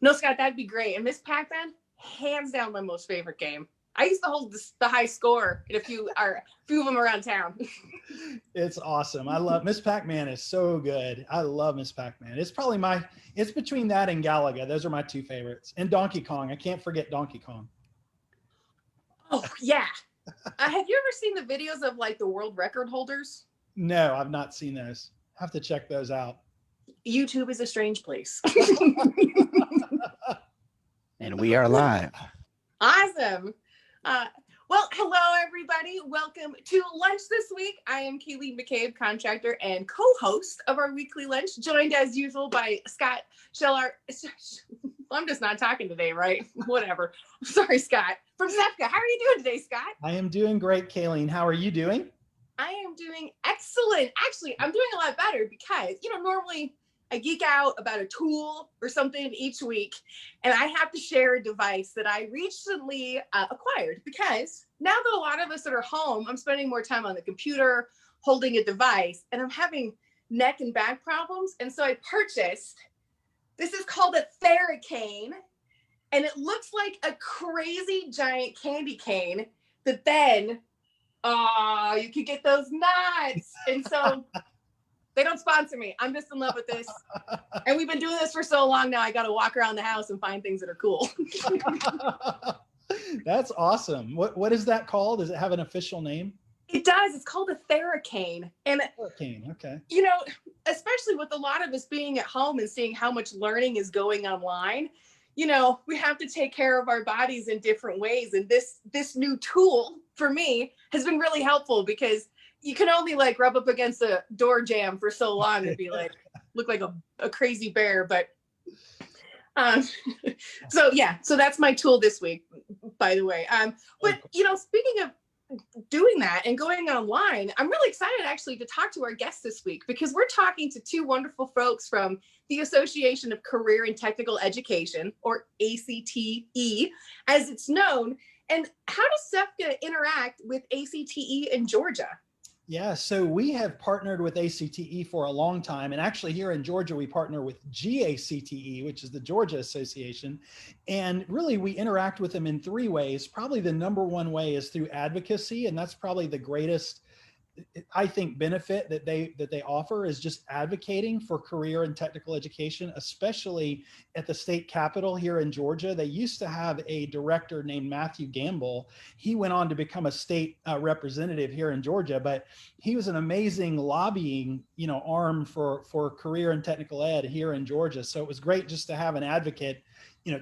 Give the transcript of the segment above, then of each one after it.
No, Scott, that'd be great. And Miss Pac-Man, hands down my most favorite game. I used to hold the high score in a few of them around town. It's awesome. I love Miss Pac-Man is so good. I love Miss Pac-Man. It's between that and Galaga. Those are my two favorites. And Donkey Kong. I can't forget Donkey Kong. Oh, yeah. Have you ever seen the videos of like the world record holders? No, I've not seen those. I have to check those out. YouTube is a strange place. And we are live. Awesome. Well, hello, everybody. Welcome to lunch this week. I am Kayleen McCabe, contractor and co-host of our weekly lunch, joined as usual by Scott Scheller. I'm just not talking today, right? Whatever. Sorry, Scott. From Safka. How are you doing today, Scott? I am doing great, Kayleen. How are you doing? I am doing excellent. Actually, I'm doing a lot better because, normally I geek out about a tool or something each week, and I have to share a device that I recently acquired because now that a lot of us that are home, I'm spending more time on the computer holding a device, and I'm having neck and back problems. And so I purchased, this is called a Theracane, and it looks like a crazy giant candy cane that then, you could get those nuts. And so they don't sponsor me. I'm just in love with this. And we've been doing this for so long now, I got to walk around the house and find things that are cool. That's awesome. What is that called? Does it have an official name? It does. It's called a Theracane. And Theracane, okay. Especially with a lot of us being at home and seeing how much learning is going online, we have to take care of our bodies in different ways. And this new tool for me has been really helpful because you can only like rub up against a door jamb for so long and be like, look like a crazy bear. But so that's my tool this week, by the way. But speaking of doing that and going online, I'm really excited actually to talk to our guests this week because we're talking to two wonderful folks from the Association of Career and Technical Education, or ACTE, as it's known. And how does Safka interact with ACTE in Georgia? Yeah, so we have partnered with ACTE for a long time. And actually here in Georgia, we partner with GACTE, which is the Georgia Association. And really we interact with them in three ways. Probably the number one way is through advocacy. And that's probably the greatest, I think, benefit that they offer is just advocating for career and technical education, especially at the state capitol here in Georgia. They used to have a director named Matthew Gamble. He went on to become a state representative here in Georgia, but he was an amazing lobbying, arm for career and technical ed here in Georgia. So it was great just to have an advocate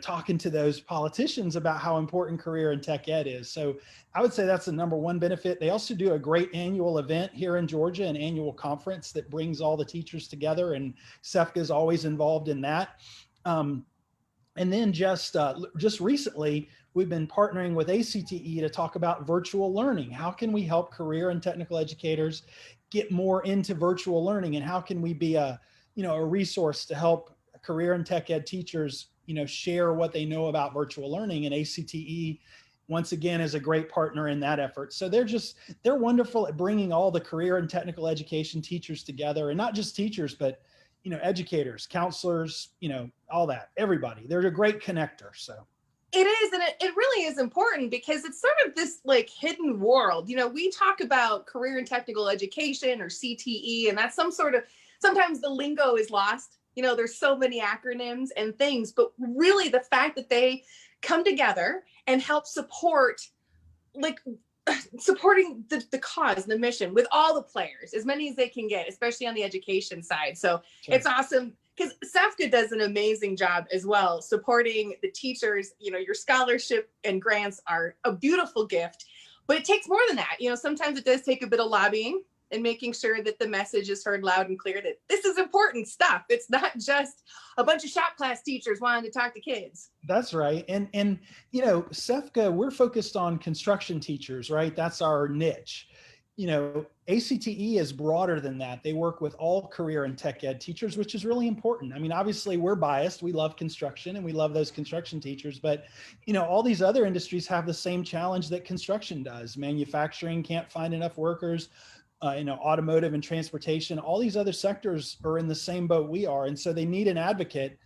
talking to those politicians about how important career and tech ed is. So I would say that's the number one benefit. They also do a great annual event here in Georgia, an annual conference that brings all the teachers together, and Safka is always involved in that. And then just recently, we've been partnering with ACTE to talk about virtual learning. How can we help career and technical educators get more into virtual learning, and how can we be a resource to help career and tech ed teachers share what they know about virtual learning? And ACTE, once again, is a great partner in that effort. So they're wonderful at bringing all the career and technical education teachers together, and not just teachers, but, educators, counselors, all that, everybody. They're a great connector. So it is. And it really is important because it's sort of this like hidden world. We talk about career and technical education or CTE, and that's sometimes the lingo is lost. There's so many acronyms and things, but really the fact that they come together and help supporting the cause, the mission with all the players, as many as they can get, especially on the education side. So Sure. It's awesome because Safka does an amazing job as well, supporting the teachers. Your scholarship and grants are a beautiful gift, but it takes more than that. Sometimes it does take a bit of lobbying and making sure that the message is heard loud and clear that this is important stuff. It's not just a bunch of shop class teachers wanting to talk to kids. That's right. And Safka, we're focused on construction teachers, right? That's our niche. ACTE is broader than that. They work with all career and tech ed teachers, which is really important. I mean, obviously we're biased. We love construction and we love those construction teachers, but all these other industries have the same challenge that construction does. Manufacturing can't find enough workers. Automotive and transportation, all these other sectors are in the same boat we are. And so they need an advocate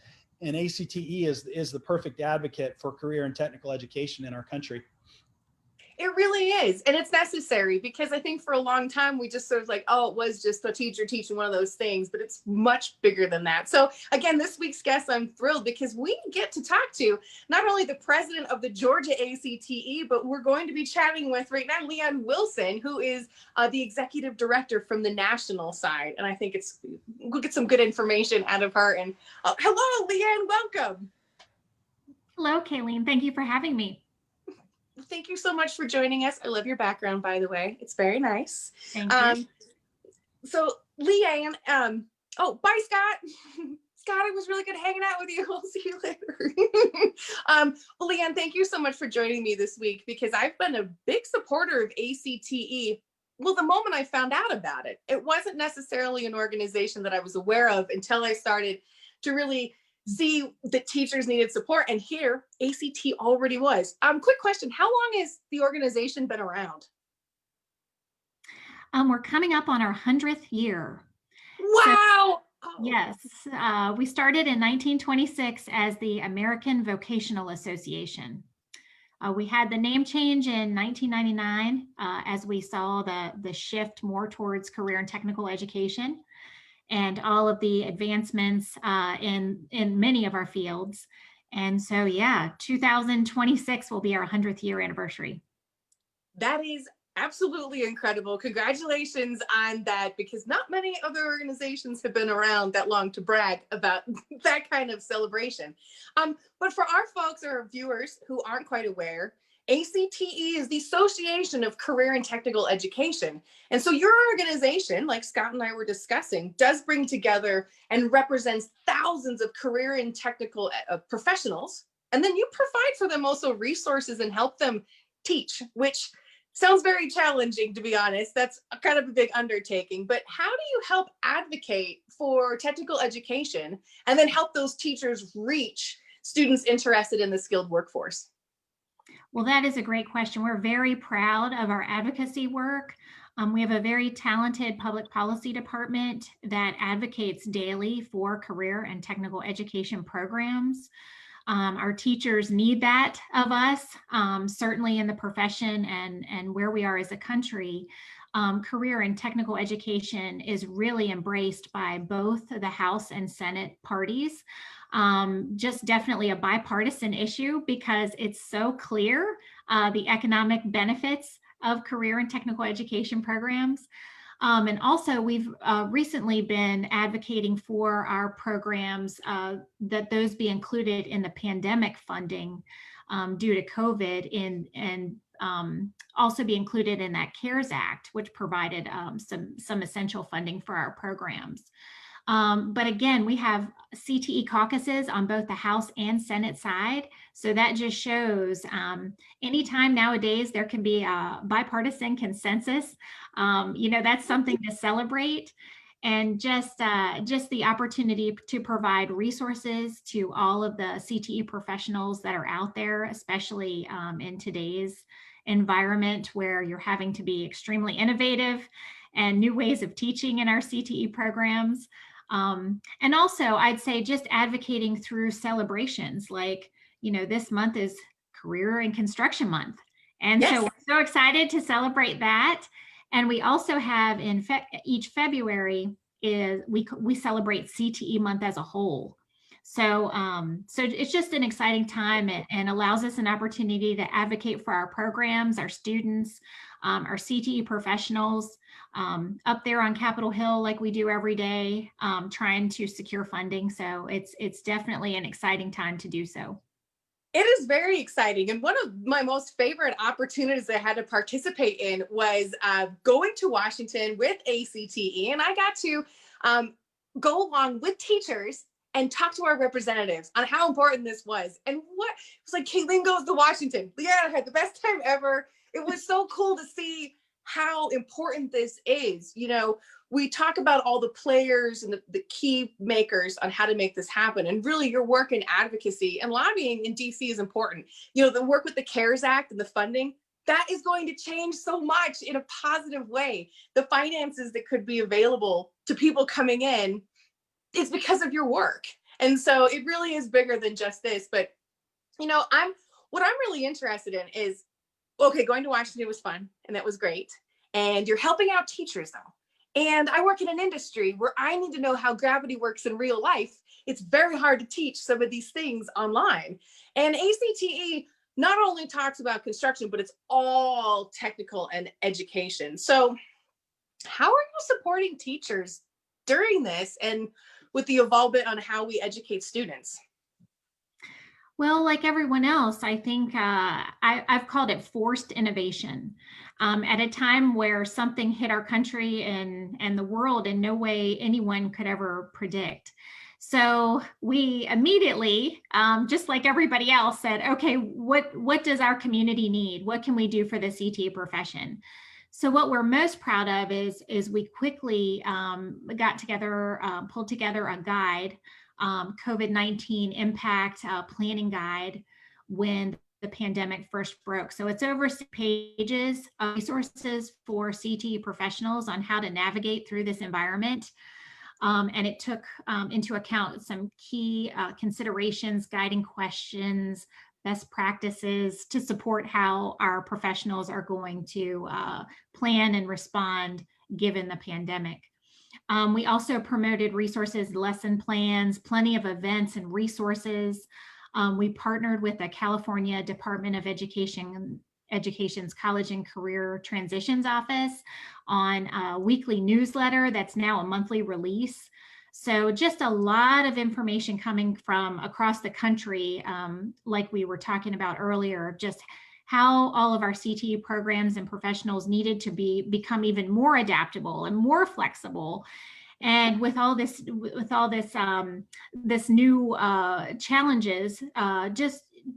And ACTE is the perfect advocate for career and technical education in our country. It really is. And it's necessary because I think for a long time, we just sort of like, oh, it was just a teacher teaching one of those things, but it's much bigger than that. So again, this week's guest, I'm thrilled because we get to talk to not only the president of the Georgia ACTE, but we're going to be chatting with right now, Leanne Wilson, who is the executive director from the national side. And I think we'll get some good information out of her. And hello, Leanne, welcome. Hello, Kayleen. Thank you for having me. Thank you so much for joining us. I love your background, by the way. It's very nice. Thank you. So Leanne, oh, bye, Scott. Scott, it was really good hanging out with you. I'll see you later. Well, Leanne, thank you so much for joining me this week because I've been a big supporter of ACTE. Well, the moment I found out about it, it wasn't necessarily an organization that I was aware of until I started to really see that teachers needed support, and here ACT already was. Quick question, how long has the organization been around? We're coming up on our 100th year. Wow. Yes, we started in 1926 as the American Vocational Association. We had the name change in 1999 as we saw the shift more towards career and technical education and all of the advancements in many of our fields. And so, yeah, 2026 will be our 100th year anniversary. That is absolutely incredible. Congratulations on that, because not many other organizations have been around that long to brag about that kind of celebration. But for our folks or viewers who aren't quite aware, ACTE is the Association of Career and Technical Education. And so your organization, like Scott and I were discussing, does bring together and represents thousands of career and technical professionals. And then you provide for them also resources and help them teach, which sounds very challenging, to be honest. That's kind of a big undertaking. But how do you help advocate for technical education and then help those teachers reach students interested in the skilled workforce? Well, that is a great question. We're very proud of our advocacy work. We have a very talented public policy department that advocates daily for career and technical education programs. Our teachers need that of us, certainly in the profession and where we are as a country. Career and technical education is really embraced by both the House and Senate parties. Just definitely a bipartisan issue because it's so clear the economic benefits of career and technical education programs. And also we've recently been advocating for our programs that those be included in the pandemic funding due to COVID and also be included in that CARES Act, which provided some essential funding for our programs. But again, we have CTE caucuses on both the House and Senate side. So that just shows anytime nowadays there can be a bipartisan consensus, that's something to celebrate. And just the opportunity to provide resources to all of the CTE professionals that are out there, especially in today's environment where you're having to be extremely innovative and new ways of teaching in our CTE programs. And also I'd say just advocating through celebrations like, this month is Career and Construction Month. And yes. So we're so excited to celebrate that. And we also have each February is we celebrate CTE month as a whole. So it's just an exciting time and allows us an opportunity to advocate for our programs, our students, our CTE professionals up there on Capitol Hill like we do every day, trying to secure funding. So it's definitely an exciting time to do so. It is very exciting. And one of my most favorite opportunities I had to participate in was going to Washington with ACTE. And I got to go along with teachers and talk to our representatives on how important this was. And what it was like, Kayleen goes to Washington. Leanne had the best time ever. It was so cool to see how important this is. We talk about all the players and the key makers on how to make this happen. And really your work in advocacy and lobbying in DC is important. The work with the CARES Act and the funding, that is going to change so much in a positive way. The finances that could be available to people coming in, it's because of your work. And so it really is bigger than just this. But, what I'm really interested in is, okay, going to Washington was fun and that was great. And you're helping out teachers though. And I work in an industry where I need to know how gravity works in real life. It's very hard to teach some of these things online. And ACTE not only talks about construction, but it's all technical and education. So how are you supporting teachers during this and with the involvement on how we educate students? Well, like everyone else, I think I've called it forced innovation. At a time where something hit our country and the world in no way anyone could ever predict. So we immediately, just like everybody else, said, okay, what does our community need? What can we do for the CTE profession? So what we're most proud of is we quickly got together, pulled together a guide, COVID-19 impact planning guide when the pandemic first broke. So it's over 6 pages of resources for CTE professionals on how to navigate through this environment. And it took into account some key considerations, guiding questions, best practices to support how our professionals are going to plan and respond given the pandemic. We also promoted resources, lesson plans, plenty of events and resources. We partnered with the California Department of Education's College and Career Transitions Office on a weekly newsletter that's now a monthly release. So just a lot of information coming from across the country, like we were talking about earlier, just how all of our CTE programs and professionals needed to become even more adaptable and more flexible. And with all this new challenges,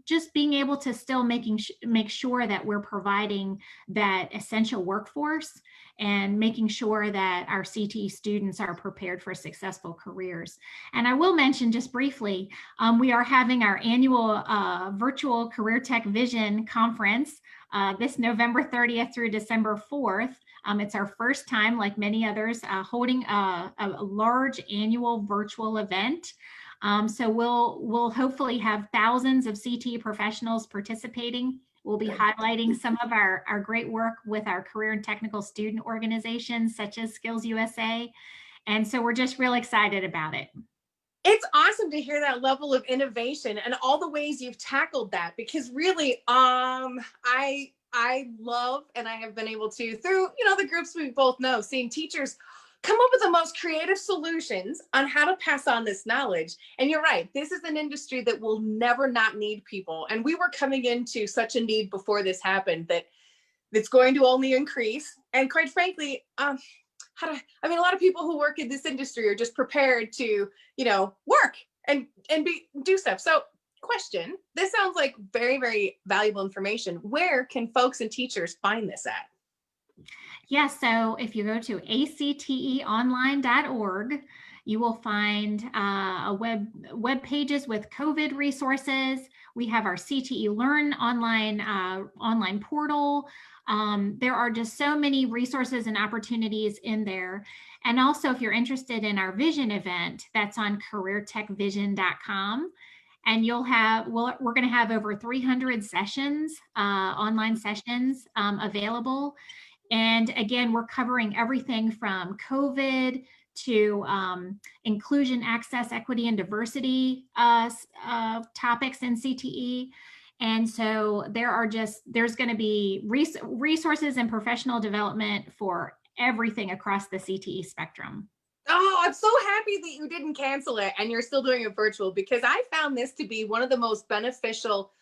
just being able to still make sure that we're providing that essential workforce and making sure that our CTE students are prepared for successful careers. And I will mention just briefly, we are having our annual virtual Careertech Vision Conference this November 30th through December 4th. It's our first time, like many others, holding a large annual virtual event. So we'll hopefully have thousands of CTE professionals participating. We'll be highlighting some of our great work with our career and technical student organizations, such as Skills USA. And so we're just real excited about it. It's awesome to hear that level of innovation and all the ways you've tackled that, because really, I love, and I have been able to, through, the groups we both know, seeing teachers come up with the most creative solutions on how to pass on this knowledge. And you're right, this is an industry that will never not need people. And we were coming into such a need before this happened that it's going to only increase. And quite frankly, a lot of people who work in this industry are just prepared to, work and do stuff. So question, this sounds like very, very valuable information. Where can folks and teachers find this at? Yes, so if you go to acteonline.org, you will find web pages with COVID resources. We have our CTE Learn online portal. There are just so many resources and opportunities in there. And also, if you're interested in our vision event, that's on careertechvision.com. And we're going to have over 300 sessions, online sessions available. And again, we're covering everything from COVID to inclusion, access, equity, and diversity topics in CTE. And so there's going to be resources and professional development for everything across the CTE spectrum. Oh, I'm so happy that you didn't cancel it and you're still doing it virtual, because I found this to be one of the most beneficial.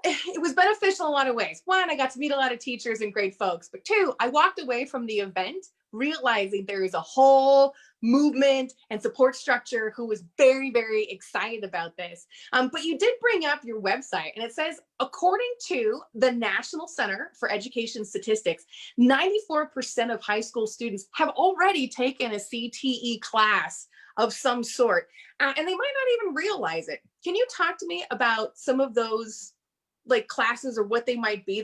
It was beneficial in a lot of ways. One, I got to meet a lot of teachers and great folks. But two, I walked away from the event realizing there is a whole movement and support structure who was very, very excited about this. But you did bring up your website, and it says, according to the National Center for Education Statistics, 94% of high school students have already taken a CTE class of some sort, and they might not even realize it. Can you talk to me about some of those classes, or what they might be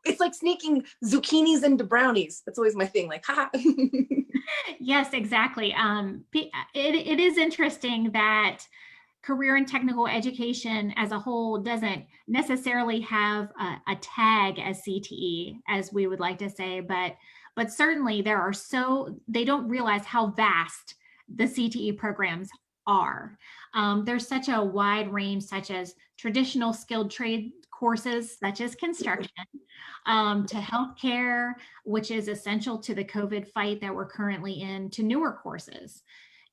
it's like sneaking zucchinis into brownies? That's always my thing, haha. Yes, exactly. It is interesting that career and technical education as a whole doesn't necessarily have a tag as CTE, as we would like to say, but certainly they don't realize how vast the CTE programs are. There's such a wide range, such as traditional skilled trade courses, such as construction, to healthcare, which is essential to the COVID fight that we're currently in, to newer courses.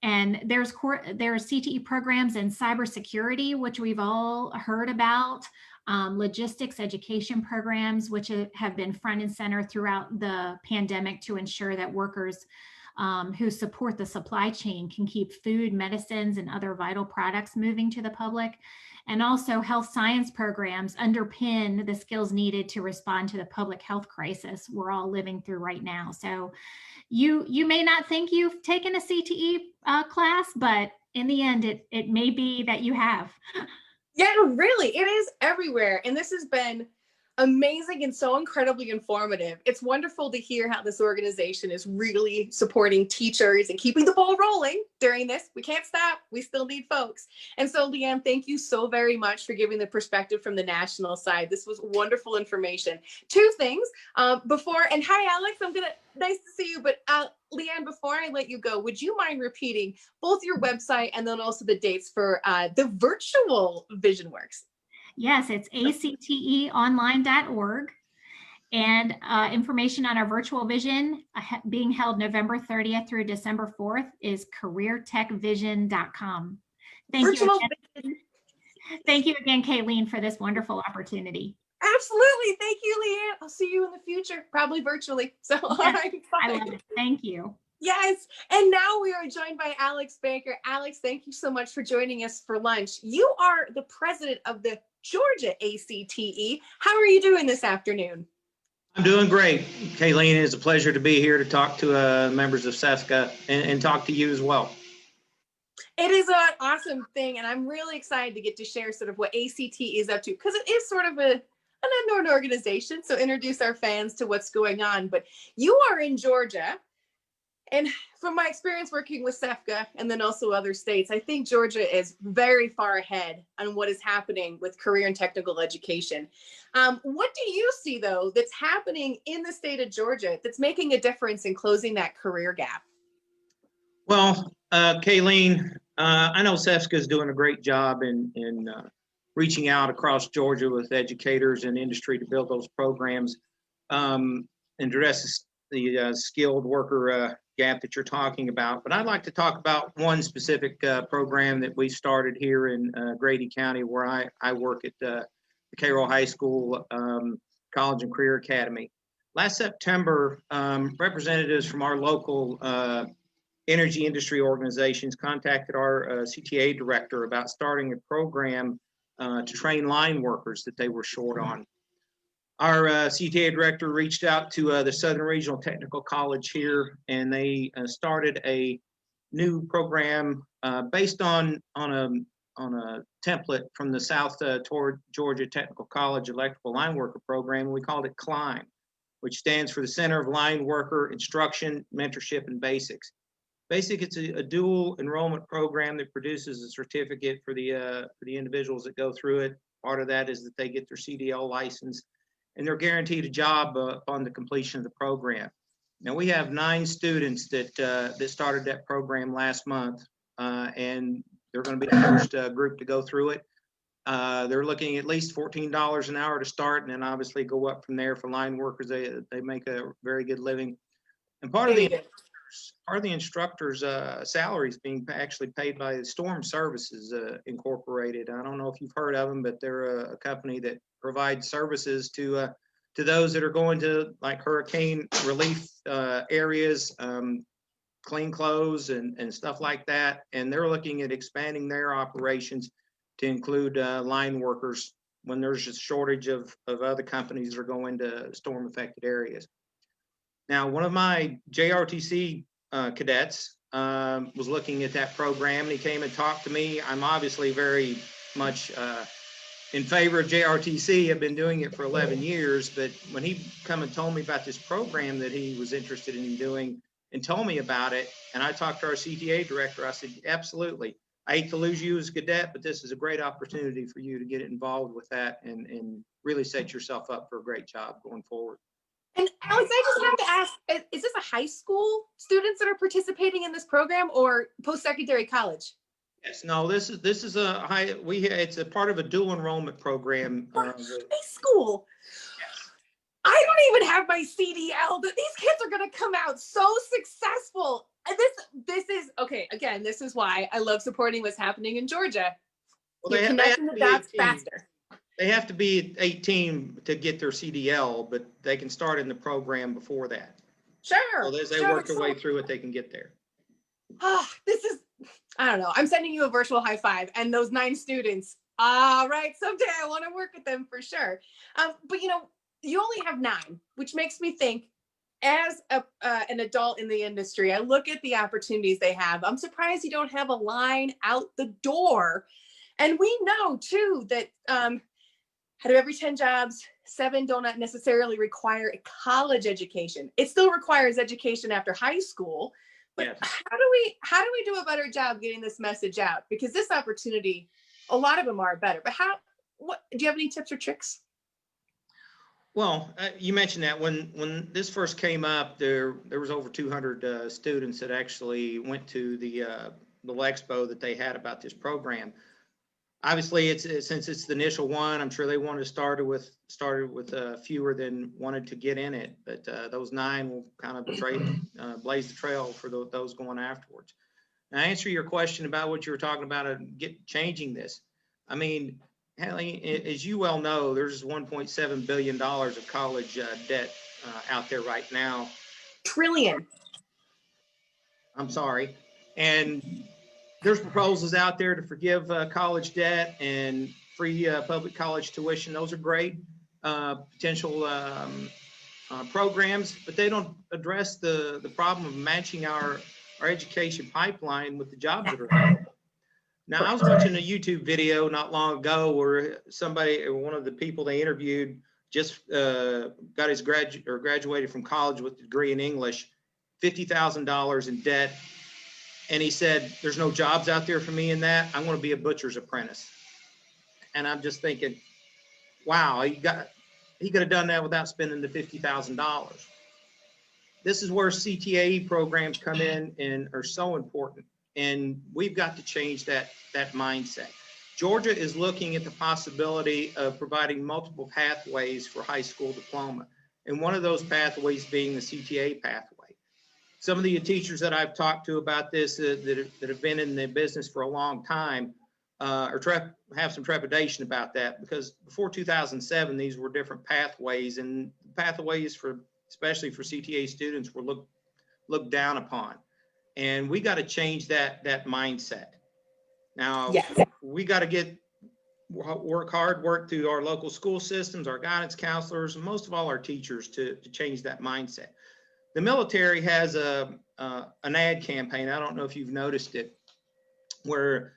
And there's CTE programs in cybersecurity, which we've all heard about, logistics education programs, which have been front and center throughout the pandemic to ensure that workers who support the supply chain can keep food, medicines, and other vital products moving to the public. And also health science programs underpin the skills needed to respond to the public health crisis we're all living through right now. So you may not think you've taken a CTE class, but in the end, it may be that you have. Yeah, really, it is everywhere. And this has been amazing and so incredibly informative. It's wonderful to hear how this organization is really supporting teachers and keeping the ball rolling during this. We can't stop. We still need folks. And so, Leanne, thank you so very much for giving the perspective from the national side. This was wonderful information. Two things before, and hi, Alex, nice to see you. But Leanne, before I let you go, would you mind repeating both your website and then also the dates for the virtual VisionWorks? Yes, it's acteonline.org. And information on our virtual vision being held November 30th through December 4th is careertechvision.com. Thank you again, Kayleen, for this wonderful opportunity. Absolutely. Thank you, Leanne. I'll see you in the future, probably virtually. So yes, all right, I love it. Thank you. Yes. And now we are joined by Alex Baker. Alex, thank you so much for joining us for lunch. You are the president of the Georgia ACTE. How are you doing this afternoon? I'm doing great. Kayleen, it is a pleasure to be here to talk to members of Safka and talk to you as well. It is an awesome thing, and I'm really excited to get to share sort of what ACT is up to, because it is sort of an unknown organization. So introduce our fans to what's going on. But you are in Georgia. And from my experience working with Safka and then also other states, I think Georgia is very far ahead on what is happening with career and technical education. What do you see, though, that's happening in the state of Georgia that's making a difference in closing that career gap? Well, Kayleen, I know Safka is doing a great job in reaching out across Georgia with educators and industry to build those programs and address the skilled worker gap that you're talking about. But I'd like to talk about one specific program that we started here in Grady County, where I work at the Cairo High School College and Career Academy. Last September, representatives from our local energy industry organizations contacted our CTA director about starting a program to train line workers that they were short on. Our CTA director reached out to the Southern Regional Technical College here, and they started a new program based on a template from the South Georgia Technical College Electrical Line Worker Program. We called it CLIMB, which stands for the Center of Line Worker Instruction, Mentorship, and Basics. It's a dual enrollment program that produces a certificate for the individuals that go through it. Part of that is that they get their CDL license, and they're guaranteed a job upon the completion of the program. Now, we have 9 students that started that program last month, and they're going to be the first group to go through it. They're looking at least $14 an hour to start, and then obviously go up from there. For line workers, they make a very good living. And part of the instructors' salaries being actually paid by Storm Services Incorporated. I don't know if you've heard of them, but they're a company that provides services to those that are going to like hurricane relief areas, clean clothes and stuff like that. And they're looking at expanding their operations to include line workers when there's a shortage of other companies that are going to storm affected areas. Now, one of my JRTC cadets was looking at that program, and he came and talked to me. I'm obviously very much in favor of JRTC. I've been doing it for 11 years, but when he come and told me about this program that he was interested in doing and told me about it, and I talked to our CTA director, I said, absolutely. I hate to lose you as a cadet, but this is a great opportunity for you to get involved with that and really set yourself up for a great job going forward. And Alex, I just have to ask, is this a high school students that are participating in this program or post-secondary college? Yes, no, this is a high, it's a part of a dual enrollment program. High school. Yes. I don't even have my CDL, but these kids are going to come out so successful. And this is, okay, again, this is why I love supporting what's happening in Georgia. Well, You're connecting the dots faster. They have to be 18 to get their CDL, but they can start in the program before that. Sure. So as they work their way through it, they can get there. This is, I don't know. I'm sending you a virtual high five, and those 9 students. All right, someday I want to work with them for sure. But you know, you only have 9, which makes me think, as an adult in the industry, I look at the opportunities they have. I'm surprised you don't have a line out the door. And we know too that out of every 10 jobs, 7 do not necessarily require a college education. It still requires education after high school. But Yes. how do we do a better job getting this message out? Because this opportunity, a lot of them are better. But what do you have any tips or tricks? Well, you mentioned that when this first came up, there was over 200 students that actually went to the expo that they had about this program. Obviously, since it's the initial one, I'm sure they wanted to started with fewer than wanted to get in it. But those 9 will kind of blaze the trail for those going afterwards. Now, answer your question about what you were talking about, changing this. I mean, Haley, as you well know, there's $1.7 billion of college debt out there right now. Trillion. I'm sorry. And there's proposals out there to forgive college debt and free public college tuition. Those are great potential programs, but they don't address the problem of matching our education pipeline with the jobs that are available. Now, I was watching a YouTube video not long ago where one of the people they interviewed just got his graduated from college with a degree in English, $50,000 in debt. And he said, there's no jobs out there for me in that. I'm going to be a butcher's apprentice. And I'm just thinking, wow, he could have done that without spending the $50,000. This is where CTAE programs come in and are so important. And we've got to change that mindset. Georgia is looking at the possibility of providing multiple pathways for high school diploma. And one of those pathways being the CTA pathway. Some of the teachers that I've talked to about this that have been in the business for a long time have some trepidation about that, because before 2007, these were different pathways, and pathways especially for CTA students were looked down upon. And we got to change that mindset. Now, yes. We got to work through our local school systems, our guidance counselors, and most of all our teachers to change that mindset. The military has an ad campaign. I don't know if you've noticed it, where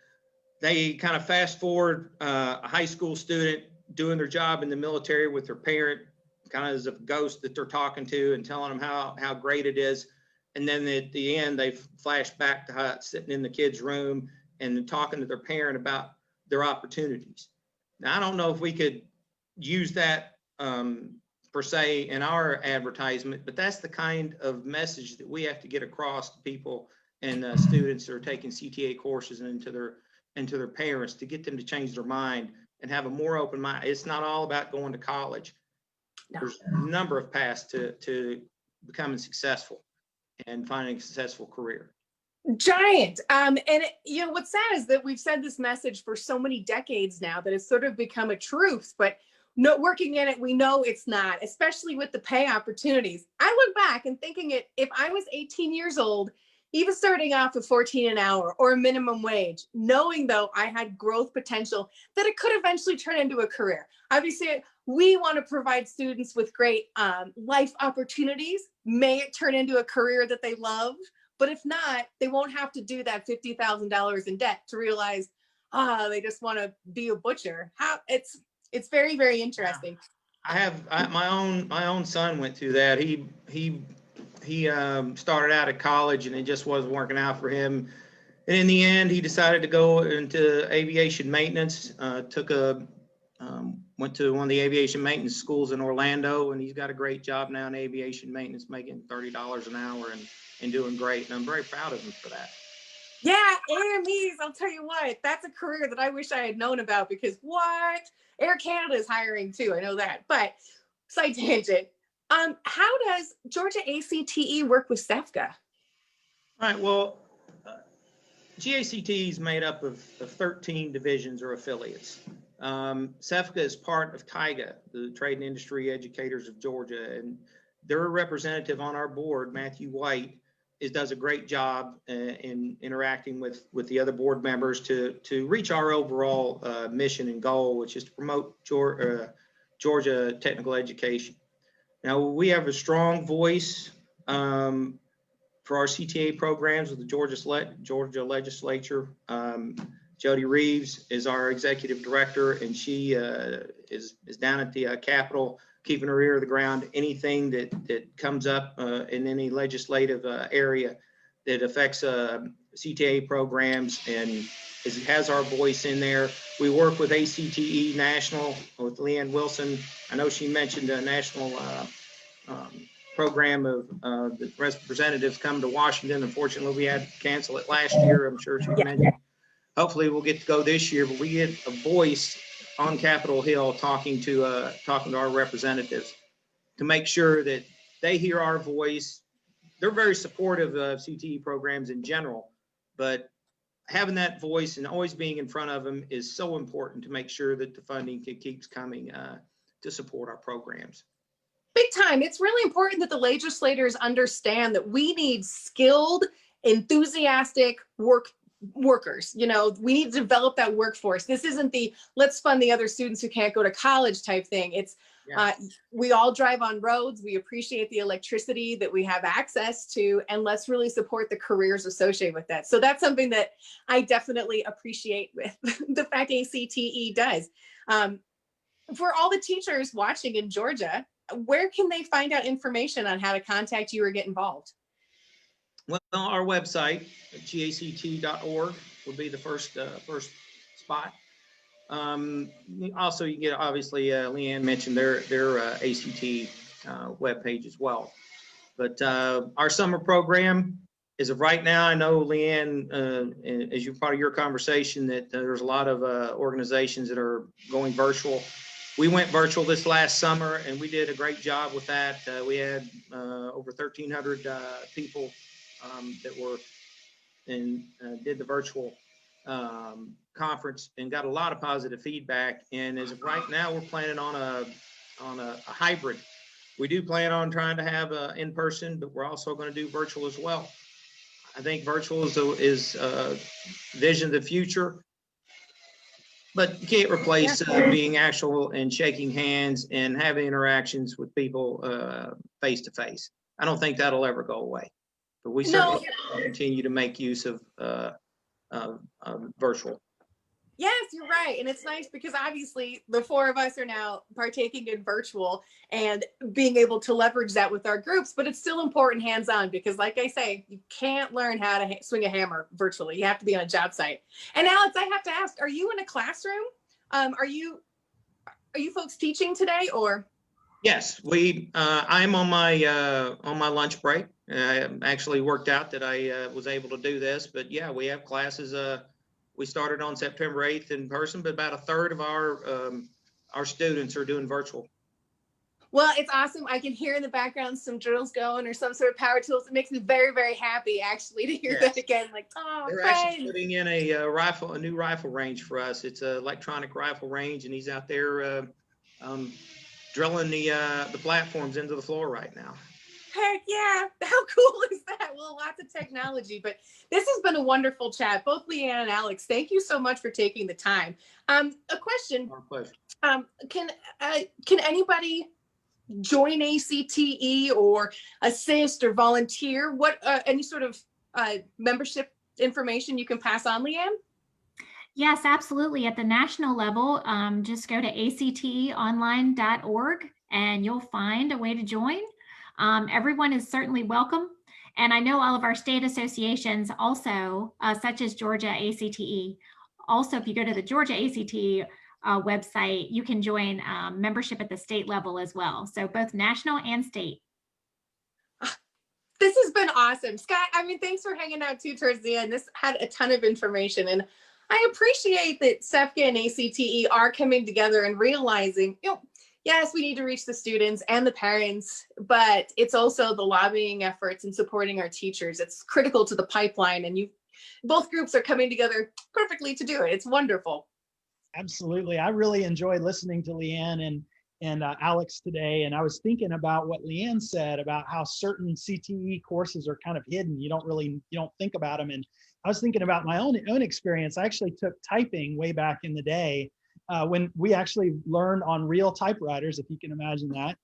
they kind of fast forward a high school student doing their job in the military with their parent, kind of as a ghost that they're talking to and telling them how great it is. And then at the end, they flash back to sitting in the kid's room and talking to their parent about their opportunities. Now, I don't know if we could use that per se in our advertisement, but that's the kind of message that we have to get across to people and students that are taking CTA courses and into their parents, to get them to change their mind and have a more open mind. It's not all about going to college. No. There's a number of paths to becoming successful and finding a successful career. Giant. And you know, what's sad is that we've said this message for so many decades now that it's sort of become a truth, but no, working in it, we know it's not, especially with the pay opportunities. I look back and thinking if I was 18 years old, even starting off with 14 an hour or a minimum wage, knowing though I had growth potential, that it could eventually turn into a career. Obviously, we want to provide students with great life opportunities. May it turn into a career that they love, but if not, they won't have to do that $50,000 in debt to realize, they just want to be a butcher. It's very, very interesting. My own son went through that. He started out at college and it just wasn't working out for him. And in the end, he decided to go into aviation maintenance, went to one of the aviation maintenance schools in Orlando, and he's got a great job now in aviation maintenance, making $30 an hour and doing great. And I'm very proud of him for that. Yeah, AMEs, I'll tell you what, that's a career that I wish I had known about, because what? Air Canada is hiring too, I know that. But side tangent, how does Georgia ACTE work with Safka? All right, well, GACT is made up of 13 divisions or affiliates. Safka is part of TIGA, the Trade and Industry Educators of Georgia, and their representative on our board, Matthew White, does a great job in interacting with the other board members to reach our overall mission and goal, which is to promote Georgia technical education. Now, we have a strong voice for our CTA programs with the Georgia legislature. Jody Reeves is our executive director, and she is down at the Capitol, keeping her ear to the ground. Anything that comes up in any legislative area that affects CTA programs and has our voice in there. We work with ACTE National with Leanne Wilson. I know she mentioned a national program of the representatives come to Washington. Unfortunately, we had to cancel it last year. I'm sure she mentioned. Hopefully we'll get to go this year, but we get a voice on Capitol Hill talking to our representatives to make sure that they hear our voice. They're very supportive of CTE programs in general, but having that voice and always being in front of them is so important to make sure that the funding keeps coming to support our programs. Big time. It's really important that the legislators understand that we need skilled, enthusiastic workers. You know, we need to develop that workforce. This isn't the let's fund the other students who can't go to college type thing. It's we all drive on roads. We appreciate the electricity that we have access to, and let's really support the careers associated with that. So that's something that I definitely appreciate with the fact ACTE does. For all the teachers watching in Georgia, where can they find out information on how to contact you or get involved? Well, our website, gact.org, would be the first spot. Also, you get, obviously, Leanne mentioned their ACT webpage as well. But our summer program, as of right now, I know, Leanne, as you're part of your conversation, that there's a lot of organizations that are going virtual. We went virtual this last summer, and we did a great job with that. We had over 1,300 people that were did the virtual conference and got a lot of positive feedback. And as of right now, we're planning on a hybrid. We do plan on trying to have in person, but we're also going to do virtual as well. I think virtual is vision of the future, but you can't replace being actual and shaking hands and having interactions with people face to face. I don't think that'll ever go away, but we certainly continue to make use of virtual. Yes, you're right. And it's nice because obviously the four of us are now partaking in virtual and being able to leverage that with our groups, but it's still important hands-on because like I say, you can't learn how to swing a hammer virtually. You have to be on a job site. And Alex, I have to ask, are you in a classroom? Are you folks teaching today or? Yes, I'm on my lunch break. I actually worked out that I was able to do this, but yeah, we have classes. We started on September 8th in person, but about a third of our students are doing virtual. Well, it's awesome. I can hear in the background some drills going or some sort of power tools. It makes me very, very happy actually to hear that again. Like, oh, they're actually putting in a new rifle range for us. It's an electronic rifle range, and he's out there drilling the platforms into the floor right now. Heck yeah. How cool is that? Well, lots of technology, but this has been a wonderful chat. Both Leanne and Alex, thank you so much for taking the time. A question. Our pleasure. Can anybody join ACTE or assist or volunteer? What any sort of membership information you can pass on, Leanne? Yes, absolutely. At the national level, just go to acteonline.org and you'll find a way to join. Everyone is certainly welcome. And I know all of our state associations also, such as Georgia ACTE. Also, if you go to the Georgia ACTE website, you can join membership at the state level as well. So both national and state. This has been awesome. Scott, I mean, thanks for hanging out too towards the end. This had a ton of information, and I appreciate that Safka and ACTE are coming together and realizing, yes, we need to reach the students and the parents, but it's also the lobbying efforts and supporting our teachers. It's critical to the pipeline, and both groups are coming together perfectly to do it. It's wonderful. Absolutely. I really enjoyed listening to Leanne and Alex today. And I was thinking about what Leanne said about how certain CTE courses are kind of hidden. You don't think about them. And I was thinking about my own experience. I actually took typing way back in the day when we actually learned on real typewriters, if you can imagine that.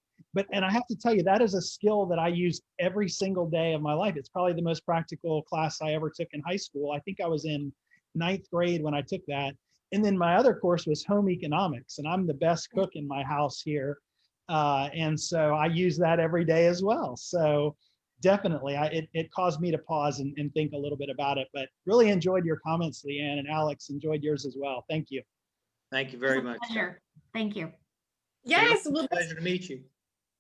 And I have to tell you, that is a skill that I use every single day of my life. It's probably the most practical class I ever took in high school. I think I was in 9th grade when I took that. And then my other course was home economics, and I'm the best cook in my house here. And so I use that every day as well. So definitely, it caused me to pause and think a little bit about it, but really enjoyed your comments, Leanne, and Alex enjoyed yours as well. Thank you. Thank you very much. Pleasure. Thank you. Yes. Well, pleasure to meet you.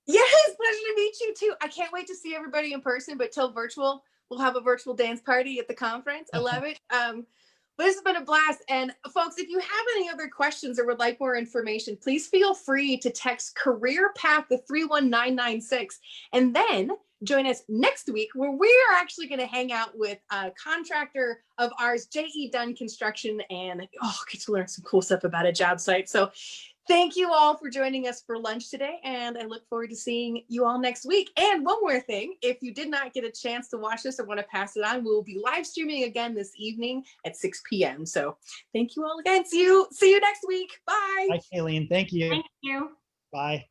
Yes, pleasure to meet you too. I can't wait to see everybody in person, but till virtual, we'll have a virtual dance party at the conference. I love it. But this has been a blast. And folks, if you have any other questions or would like more information, please feel free to text Career Path to 31996 and then join us next week where we are actually going to hang out with a contractor of ours, J.E. Dunn Construction, and get to learn some cool stuff about a job site. So thank you all for joining us for lunch today, and I look forward to seeing you all next week. And one more thing, if you did not get a chance to watch this or want to pass it on, we will be live streaming again this evening at 6 p.m. So thank you all again. See you next week. Bye. Bye, Kayleen. Thank you. Thank you. Bye.